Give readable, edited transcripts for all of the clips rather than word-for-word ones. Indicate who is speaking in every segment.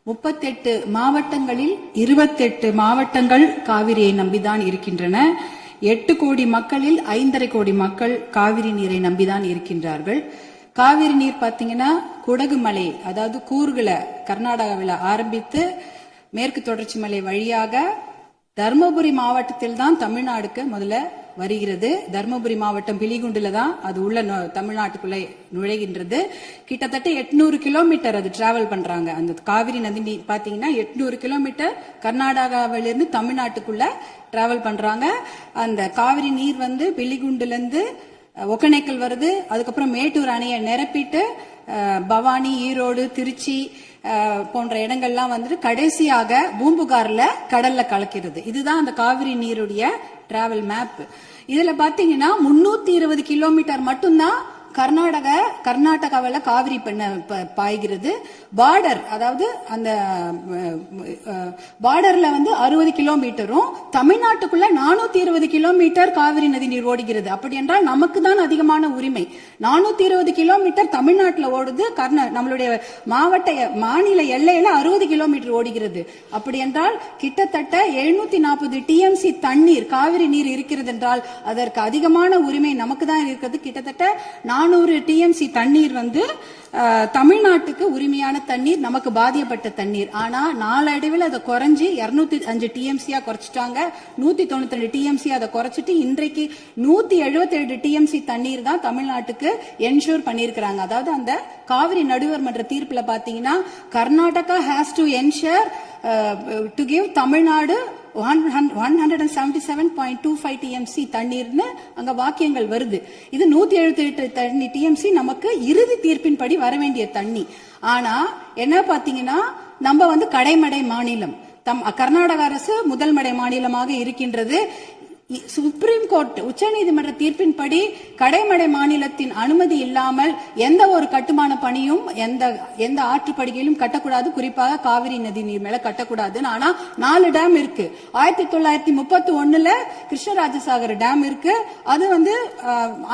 Speaker 1: 38 மாவட்டங்களில் 28 மாவட்டங்கள் காவிரியை நம்பிதான் இருக்கின்றன. 8 கோடி மக்களில் 5.5 கோடி மக்கள் காவிரி நீரை நம்பிதான் இருக்கின்றார்கள். காவிரி நீர் பாத்தீங்கன்னா குடகு மலை, அதாவது கூர்குல கர்நாடகாவில் ஆரம்பித்து மேற்கு தொடர்ச்சி மலை வழியாக தர்மபுரி மாவட்டத்தில் தான் தமிழ்நாடுக்கு முதல்ல வருகிறது. தர்மபுரி மாவட்டம் பிலிகுண்டுல தான் அது உள்ள தமிழ்நாட்டுக்குள்ள நுழைகின்றது. கிட்டத்தட்ட 800 கிலோமீட்டர் அது டிராவல் பண்றாங்க. அந்த காவிரி நதி பாத்தீங்கன்னா 800 கிலோமீட்டர் கர்நாடகாவிலிருந்து தமிழ்நாட்டுக்குள்ள டிராவல் பண்றாங்க. அந்த காவிரி நீர் பிலிகுண்டுல இருந்து ஒகேனக்கல் வருது. அதுக்கப்புறம் மேட்டூர் அணையை நிரப்பிட்டு பவானி, ஈரோடு, திருச்சி போன்ற இடங்கள்லாம் கடைசியாக பூம்புகார்ல கடல்ல கலக்கிறது. இதுதான் அந்த காவிரி நீருடைய டிராவல் மேப். இதுல பாத்தீங்கன்னா 320 கிலோமீட்டர் மட்டும்தான் கர்நாடகாவில் காவிரி பாய்கிறது. பார்டர், அதாவது அந்த பார்டர்ல 60 கிலோமீட்டரும் தமிழ்நாட்டுக்குள்ள 420 கிலோமீட்டர் காவிரி நதி நீர் ஓடுகிறது. அப்படி என்றால் நமக்கு தான் அதிகமான உரிமை. 420 கிலோமீட்டர் தமிழ்நாட்டில் ஓடுது, நம்மளுடைய மாநில எல்லையில 60 கிலோமீட்டர் ஓடுகிறது. அப்படி என்றால் கிட்டத்தட்ட 740 டிஎம்சி தண்ணீர், காவிரி நீர் இருக்கிறது என்றால் அதற்கு அதிகமான உரிமை நமக்கு தான் இருக்கிறது. கிட்டத்தட்ட 400 டிஎம்சி தண்ணீர் தமிழ்நாட்டுக்கு உரிமையான தண்ணீர், நமக்கு பாதிக்கப்பட்ட தண்ணீர். ஆனா நாளடைவில் அதை குறைஞ்சி 205 டிஎம்சியா குறைச்சிட்டாங்க. 192 டிஎம்சி அதை குறைச்சிட்டு இன்றைக்கு 177 டிஎம்சி தண்ணீர் தான் தமிழ்நாட்டுக்கு என்ஷூர் பண்ணியிருக்கிறாங்க. அதாவது அந்த காவிரி நடுவர் மன்ற தீர்ப்புல பாத்தீங்கன்னா Karnataka has to ensure to give Tamil Nadu 177.25 TMC தண்ணீர்னு அங்க வாக்கியங்கள் வருது. இது 178 டிஎம்சி நமக்கு இறுதி தீர்ப்பின்படி வர வேண்டிய தண்ணி. ஆனா என்ன பாத்தீங்கன்னா நம்ம கடைமடை மாநிலம், கர்நாடக அரசு முதல் மடை மாநிலமாக இருக்கின்றது. சுப்ரீம் கோர்ட், உச்சநீதிமன்ற தீர்ப்பின்படி கடைமடை மாநிலத்தின் அனுமதி இல்லாமல் எந்த ஒரு கட்டுமான பணியும் எந்த ஆற்றுப்படுகையிலும் கட்டக்கூடாது. குறிப்பாக காவிரி நதி நீர் மேல கட்டக்கூடாது. ஆனா 4 டேம் இருக்கு. 1931 கிருஷ்ணராஜசாகர் டேம் இருக்கு. அது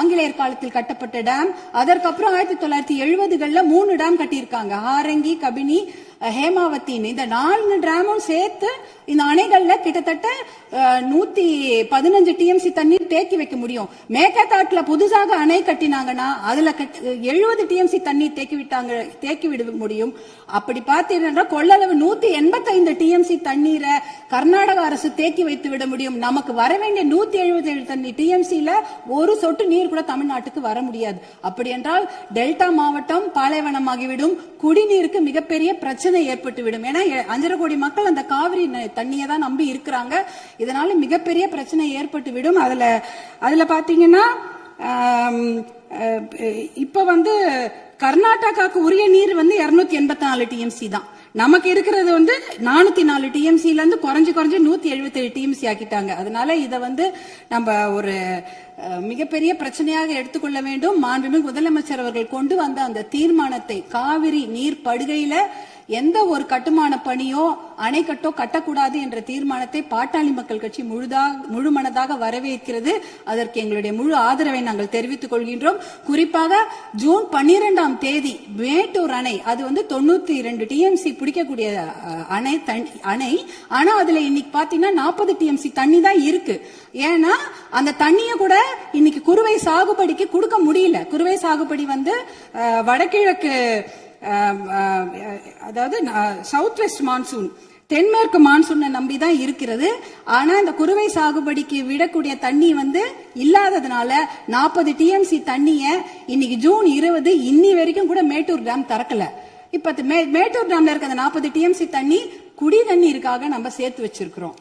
Speaker 1: ஆங்கிலேயர் காலத்தில் கட்டப்பட்ட டேம். அதற்கப்புறம் 1970களில் 3 டேம் கட்டியிருக்காங்க. ஹாரங்கி, கபினி, ஹேமாவதி. இந்த 4 டேமும் சேர்த்து இந்த அணைகள்ல கிட்டத்தட்ட 115 டிஎம்சி தண்ணீர் தேக்கி வைக்க முடியும். மேகதாட்டுல புதுசாக அணை கட்டினாங்கன்னா அதுல 70 டிஎம்சி தண்ணீர் தேக்கி விட முடியும். அப்படி பார்த்தீங்கன்னா கொள்ளளவு 185 டிஎம்சி தண்ணீரை கர்நாடக அரசு தேக்கி வைத்து விட முடியும். நமக்கு வர வேண்டிய 177 டிஎம்சில ஒரு சொட்டு நீர் கூட தமிழ்நாட்டுக்கு வர முடியாது. அப்படி என்றால் டெல்டா மாவட்டம் பாலைவனமாகிவிடும். குடிநீருக்கு மிகப்பெரிய பிரச்சனை ஏற்பட்டுவிடும். ஏன்னா 5.5 கோடி மக்கள் அந்த காவிரி தண்ணியை தான் நம்பி இருக்கிறாங்க. இதனால மிகப்பெரிய பிரச்சனை ஏற்பட்டுவிடும். அதுல பாத்தீங்கன்னா இப்ப கர்நாடகாவுக்கு உரிய நீர் 284 டிஎம்சி தான். நமக்கு இருக்கிறது 404 டிஎம்சில இருந்து குறைஞ்சு 177 டிஎம்சி ஆக்கிட்டாங்க. அதனால இத நம்ம ஒரு மிகப்பெரிய பிரச்சனையாக எடுத்துக்கொள்ள வேண்டும். மாண்புமிகு முதலமைச்சர் அவர்கள் கொண்டு வந்த அந்த தீர்மானத்தை, காவிரி நீர் படுகையில எந்த ஒரு கட்டுமான பணியோ அணைக்கட்டோ கட்டக்கூடாது என்ற தீர்மானத்தை பாட்டாளி மக்கள் கட்சி முழுமனதாக வரவேற்கிறது. அதற்கு எங்களுடைய முழு ஆதரவை நாங்கள் தெரிவித்துக் கொள்கின்றோம். குறிப்பாக ஜூன் 12ஆம் தேதி மேட்டூர் அணை, அது 92 டிஎம்சி பிடிக்கக்கூடிய அணை. ஆனா அதுல இன்னைக்கு பாத்தீங்கன்னா 40 டிஎம்சி தண்ணி தான் இருக்கு. ஏன்னா அந்த தண்ணிய கூட இன்னைக்கு குறுவை சாகுபடிக்கு கொடுக்க முடியல. குறுவை சாகுபடி வடகிழக்கு, அதாவது சவுத் வெஸ்ட் மான்சூன், தென்மேற்கு மான்சூனை நம்பிதான் இருக்கிறது. ஆனா இந்த குறுவை சாகுபடிக்கு விடக்கூடிய தண்ணி இல்லாததுனால 40 டிஎம்சி தண்ணிய இன்னைக்கு ஜூன் 20 இன்னி வரைக்கும் கூட மேட்டூர் டேம் திறக்கல. இப்ப மேட்டூர் டேம்ல இருக்க 40 டிஎம்சி தண்ணி குடி தண்ணீருக்காக நம்ம சேர்த்து வச்சிருக்கிறோம்.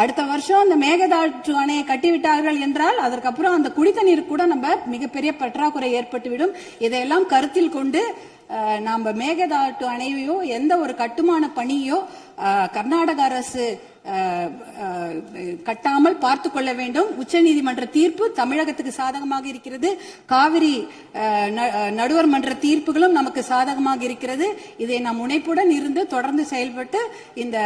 Speaker 1: அடுத்த வருஷம் அந்த மேகதாட்டு அணையை கட்டிவிட்டார்கள் என்றால் அதற்கப்புறம் அந்த குடித்தண்ணீர் கூட நம்ம மிகப்பெரிய பற்றாக்குறை ஏற்பட்டுவிடும். இதையெல்லாம் கருத்தில் கொண்டு நாம மேகதாட்டு அணையோ எந்த ஒரு கட்டுமான பணியோ கர்நாடக அரசு கட்டாமல் பார்த்து கொள்ள வேண்டும். உச்சநீதிமன்ற தீர்ப்பு தமிழகத்துக்கு சாதகமாக இருக்கிறது. காவிரி நடுவர் மன்ற தீர்ப்புகளும் நமக்கு சாதகமாக இருக்கிறது. இதை நாம் முனைப்புடன் இருந்து தொடர்ந்து செயல்பட்டு இந்த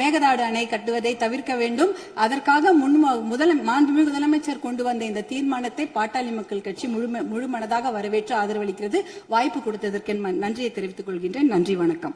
Speaker 1: மேகதாடு அணை கட்டுவதை தவிர்க்க வேண்டும். அதற்காக மாண்புமிகு முதலமைச்சர் கொண்டு வந்த இந்த தீர்மானத்தை பாட்டாளி மக்கள் கட்சி முழு மனதாக வரவேற்று ஆதரவளிக்கிறது. வாய்ப்பு கொடுத்ததற்கு நன்றியை தெரிவித்துக் கொள்கின்றேன். நன்றி, வணக்கம்.